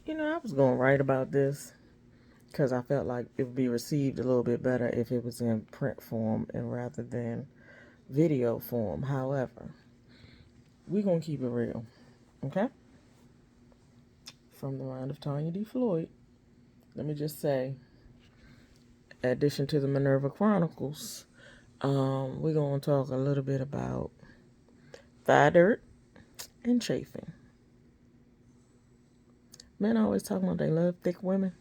I was going to write about this because I felt like it would be received a little bit better if it was in print form and rather than video form. However, we're going to keep it real, okay? From the mind of Tanya D. Floyd, let me just say, in addition to the Minerva Chronicles, we're going to talk a little bit about thigh dirt and chafing. Men always talking about they love thick women.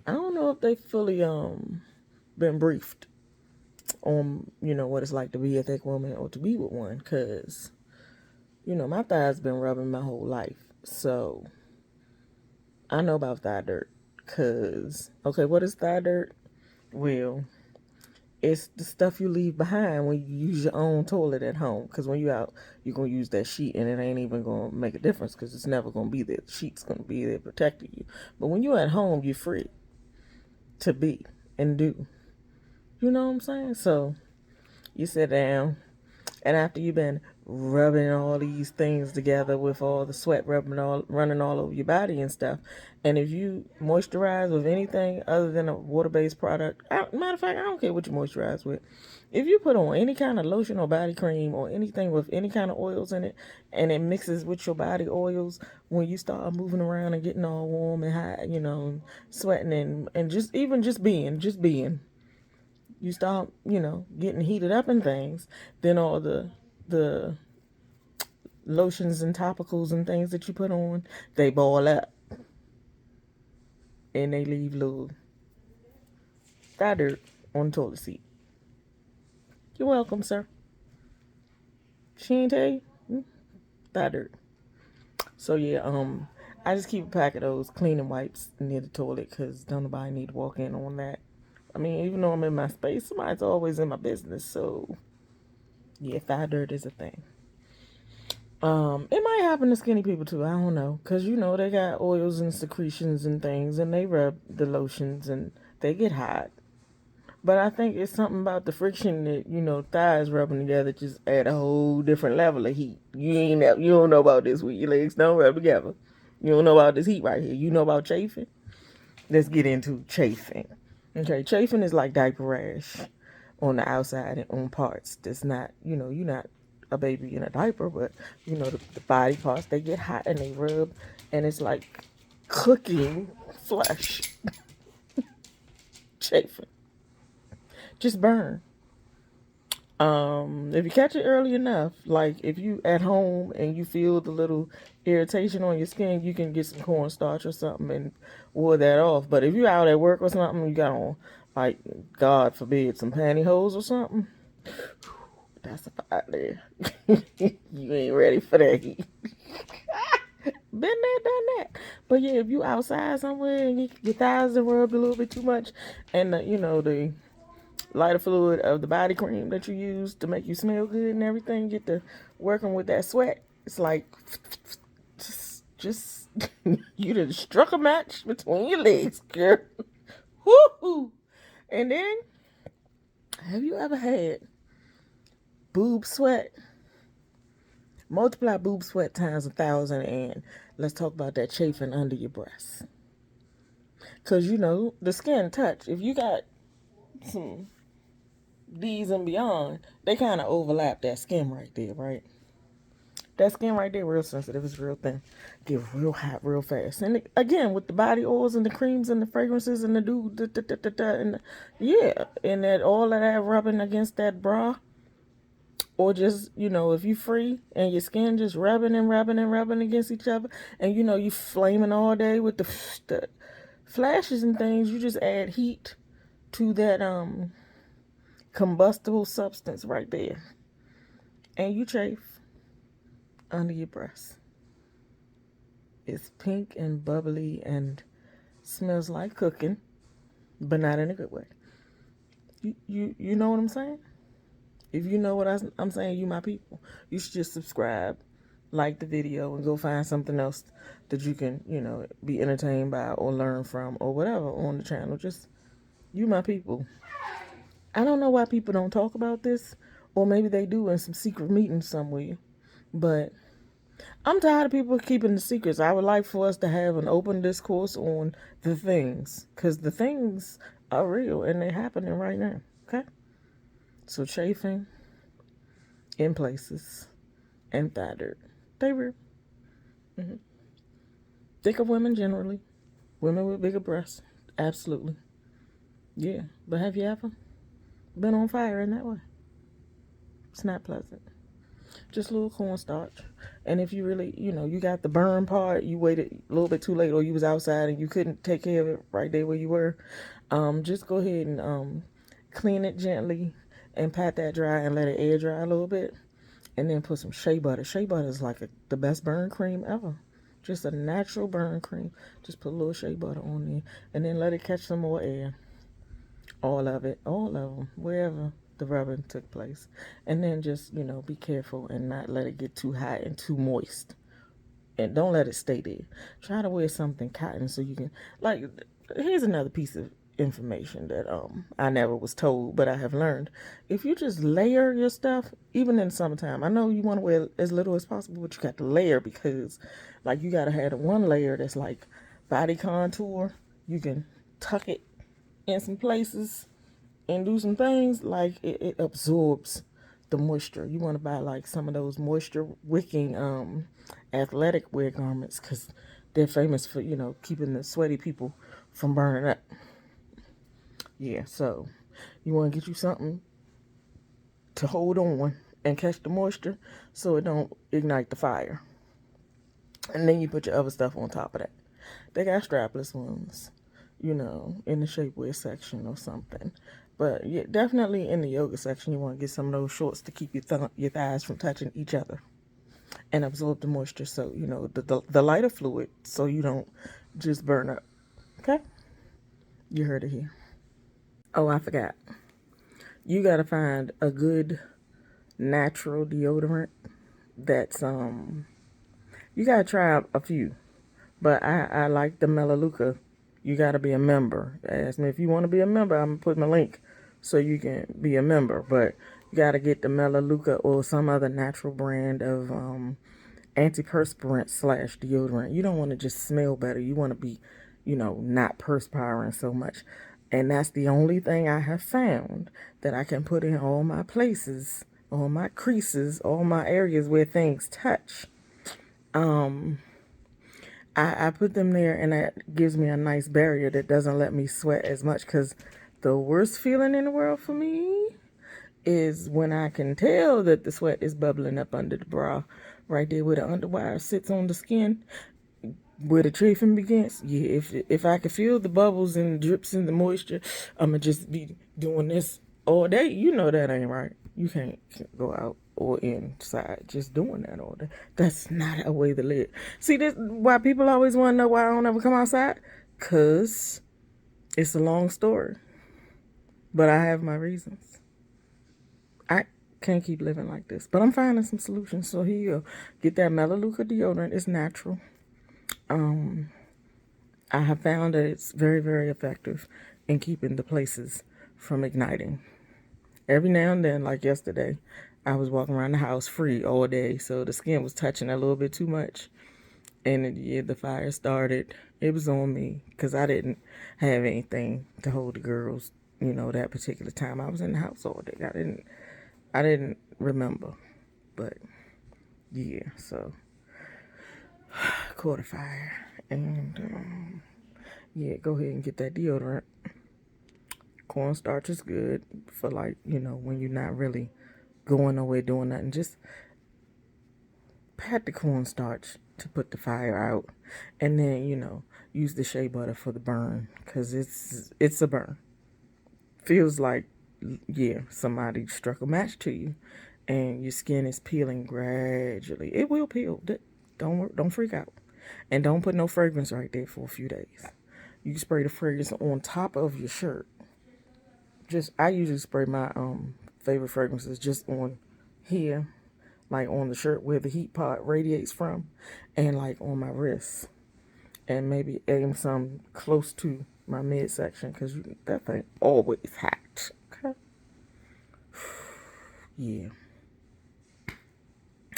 I don't know if they fully been briefed on what it's like to be a thick woman or to be with one, because my thighs been rubbing my whole life, so I know about thigh dirt. Because okay, what is thigh dirt? Well, it's the stuff you leave behind when you use your own toilet at home. Because when you out, you're going to use that sheet and it ain't even going to make a difference because it's never going to be there. The sheet's going to be there protecting you. But when you're at home, you're free to be and do. You know what I'm saying? So you sit down, and after you've been rubbing all these things together with all the sweat running all over your body and stuff, and if you moisturize with anything other than a water-based product, matter of fact, I don't care what you moisturize with. If you put on any kind of lotion or body cream or anything with any kind of oils in it, and it mixes with your body oils, when you start moving around and getting all warm and hot, sweating and just being, you start, getting heated up and things, then all the lotions and topicals and things that you put on, they ball up and they leave little thigh dirt on the toilet seat. You're welcome, sir. She ain't tell you? Thigh dirt. So yeah, I just keep a pack of those cleaning wipes near the toilet because don't nobody need to walk in on that. I mean, even though I'm in my space, somebody's always in my business. So yeah, thigh dirt is a thing. It might happen to skinny people too. I don't know, cause they got oils and secretions and things, and they rub the lotions and they get hot. But I think it's something about the friction that thighs rubbing together just add a whole different level of heat. You don't know about this with your legs don't rub together. You don't know about this heat right here. You know about chafing. Let's get into chafing. Okay, chafing is like diaper rash on the outside and on parts. That's not you're not a baby in a diaper, but the body parts, they get hot and they rub, and it's like cooking flesh. Chafing, just burn. If you catch it early enough, like if you at home and you feel the little irritation on your skin, you can get some cornstarch or something and ward that off. But if you out at work or something, you got on, like, God forbid, some pantyhose or something, that's about there. You ain't ready for that heat. Been there, done that. But yeah, if you outside somewhere and your thighs are rubbed a little bit too much, and the lighter fluid of the body cream that you use to make you smell good and everything get to working with that sweat, it's like just you done struck a match between your legs, girl. Woo-hoo. And then, have you ever had boob sweat? Multiply boob sweat times 1,000, and let's talk about that chafing under your breasts. Because the skin touch, if you got some D's and beyond, they kind of overlap that skin right there, right? That skin right there, real sensitive, it's real thin, get real hot real fast. And again, with the body oils and the creams and the fragrances and yeah, and that all of that rubbing against that bra, or just if you free and your skin just rubbing and rubbing and rubbing against each other, and you flaming all day with the flashes and things, you just add heat to that combustible substance right there, and you chafe under your breast. It's pink and bubbly and smells like cooking, but not in a good way. You know what I'm saying? If you know what I'm saying, you my people. You should just subscribe, like the video, and go find something else that you can, be entertained by or learn from or whatever on the channel. Just, you my people. I don't know why people don't talk about this, or maybe they do in some secret meeting somewhere, but I'm tired of people keeping the secrets. I would like for us to have an open discourse on the things, because the things are real and they're happening right now. Okay? So chafing in places and thyroid, they real. Mm-hmm. Thicker women generally, women with bigger breasts, absolutely. Yeah, but have you ever been on fire in that way? It's not pleasant. Just a little cornstarch. And if you really, you got the burn part, you waited a little bit too late, or you was outside and you couldn't take care of it right there where you were, just go ahead and clean it gently and pat that dry and let it air dry a little bit. And then put some shea butter. Shea butter is like the best burn cream ever. Just a natural burn cream. Just put a little shea butter on there. And then let it catch some more air. All of it. All of them. Wherever the rubbing took place. And then just, be careful and not let it get too hot and too moist. And don't let it stay there. Try to wear something cotton so you can, like, here's another piece of information that I never was told, but I have learned. If you just layer your stuff, even in summertime, I know you want to wear as little as possible, but you got to layer, because like you got to have the one layer that's like body contour. You can tuck it in some places and do some things, like it absorbs the moisture. You want to buy like some of those moisture wicking athletic wear garments, because they're famous for keeping the sweaty people from burning up. Yeah, so you want to get you something to hold on and catch the moisture so it don't ignite the fire. And then you put your other stuff on top of that. They got strapless ones, in the shapewear section or something. But yeah, definitely in the yoga section, you want to get some of those shorts to keep your thighs from touching each other and absorb the moisture. So, the lighter fluid, so you don't just burn up. Okay? You heard it here. Oh, I forgot. You got to find a good natural deodorant that's you gotta try a few, but I like the Melaleuca. You gotta be a member. Ask me if you want to be a member. I'm gonna put my link so you can be a member, but you gotta get the Melaleuca or some other natural brand of antiperspirant slash deodorant. You don't want to just smell better. You want to be not perspiring so much. And that's the only thing I have found that I can put in all my places, all my creases, all my areas where things touch. I put them there, and that gives me a nice barrier that doesn't let me sweat as much, because the worst feeling in the world for me is when I can tell that the sweat is bubbling up under the bra, right there where the underwire sits on the skin, where the chafing begins. Yeah, if I can feel the bubbles and the drips and the moisture, I'm gonna just be doing this all day. You know that ain't right. You can't go out or inside just doing that all day. That's not a way to live. See, this why people always want to know why I don't ever come outside, cause it's a long story, but I have my reasons. I can't keep living like this, but I'm finding some solutions. So here you go. Get that Melaleuca deodorant. It's natural. I have found that it's very, very effective in keeping the places from igniting. Every now and then, like yesterday, I was walking around the house free all day, so the skin was touching a little bit too much. And yeah, the fire started. It was on me because I didn't have anything to hold the girls, that particular time. I was in the house all day. I didn't remember. But yeah, so caught a fire. And yeah, go ahead and get that deodorant. Cornstarch is good for when you're not really going nowhere doing nothing. Just pat the cornstarch to put the fire out, and then use the shea butter for the burn, because it's a burn. Feels like somebody struck a match to you, and your skin is peeling gradually. It will peel. Don't freak out, and don't put no fragrance right there for a few days. You can spray the fragrance on top of your shirt. I usually spray my favorite fragrances just on here, like on the shirt where the heat pot radiates from, and like on my wrists, and maybe aim some close to my midsection, because that thing always hot. Okay. Yeah.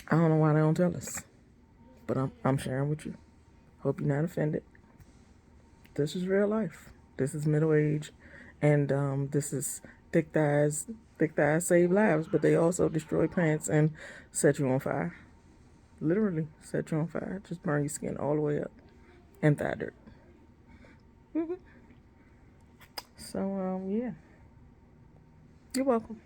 I don't know why they don't tell us. But I'm sharing with you. Hope you're not offended. This is real life. This is middle age, and this is thick thighs. Thick thighs save lives, but they also destroy plants and set you on fire. Literally set you on fire. Just burn your skin all the way up and thigh dirt. So yeah, you're welcome.